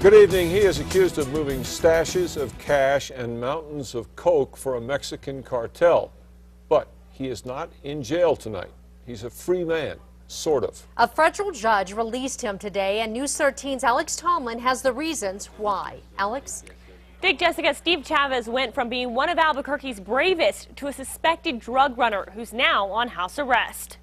Good evening. He is accused of moving stashes of cash and mountains of coke for a Mexican cartel. But he is not in jail tonight. He's a free man, sort of. A federal judge released him today, and News 13's Alex Tomlin has the reasons why. Alex? Dick, Jessica, Steve Chavez went from being one of Albuquerque's bravest to a suspected drug runner who's now on house arrest.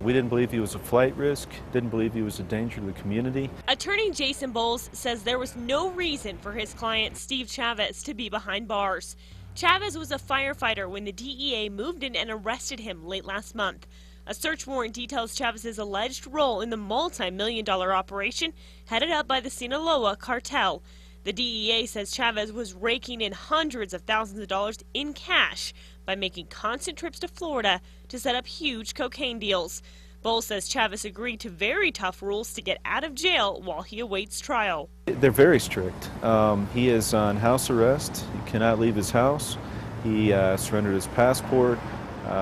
We didn't believe he was a flight risk, didn't believe he was a danger to the community. Attorney Jason Bowles says there was no reason for his client, Steve Chavez, to be behind bars. Chavez was a firefighter when the DEA moved in and arrested him late last month. A search warrant details Chavez's alleged role in the multi-million-dollar operation headed up by the Sinaloa cartel. The DEA says Chavez was raking in hundreds of thousands of dollars in cash by making constant trips to Florida to set up huge cocaine deals. Bowles says Chavez agreed to very tough rules to get out of jail while he awaits trial. They're very strict. He is on house arrest. He cannot leave his house. He surrendered his passport.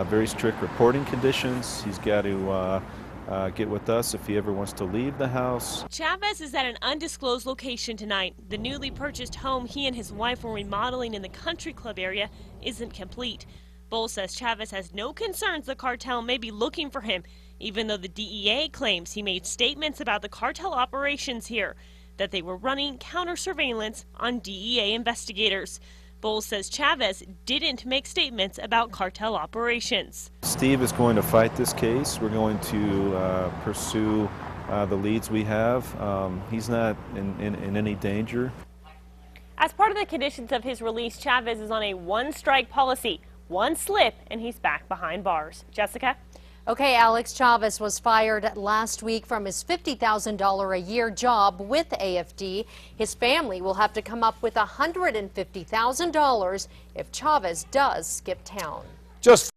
Very strict reporting conditions. He's got to get with us if he ever wants to leave the house. Chavez is at an undisclosed location tonight. The newly purchased home he and his wife were remodeling in the country club area isn't complete. Bowles says Chavez has no concerns the cartel may be looking for him, even though the DEA claims he made statements about the cartel operations here, that they were running counter surveillance on DEA investigators. Bowles says Chavez didn't make statements about cartel operations. Steve is going to fight this case. We're going to pursue the leads we have. He's not in any danger. As part of the conditions of his release, Chavez is on a one-strike policy. One slip and he's back behind bars. Jessica? Okay, Alex, Chavez was fired last week from his $50,000 a year job with AFD. His family will have to come up with $150,000 if Chavez does skip town. Just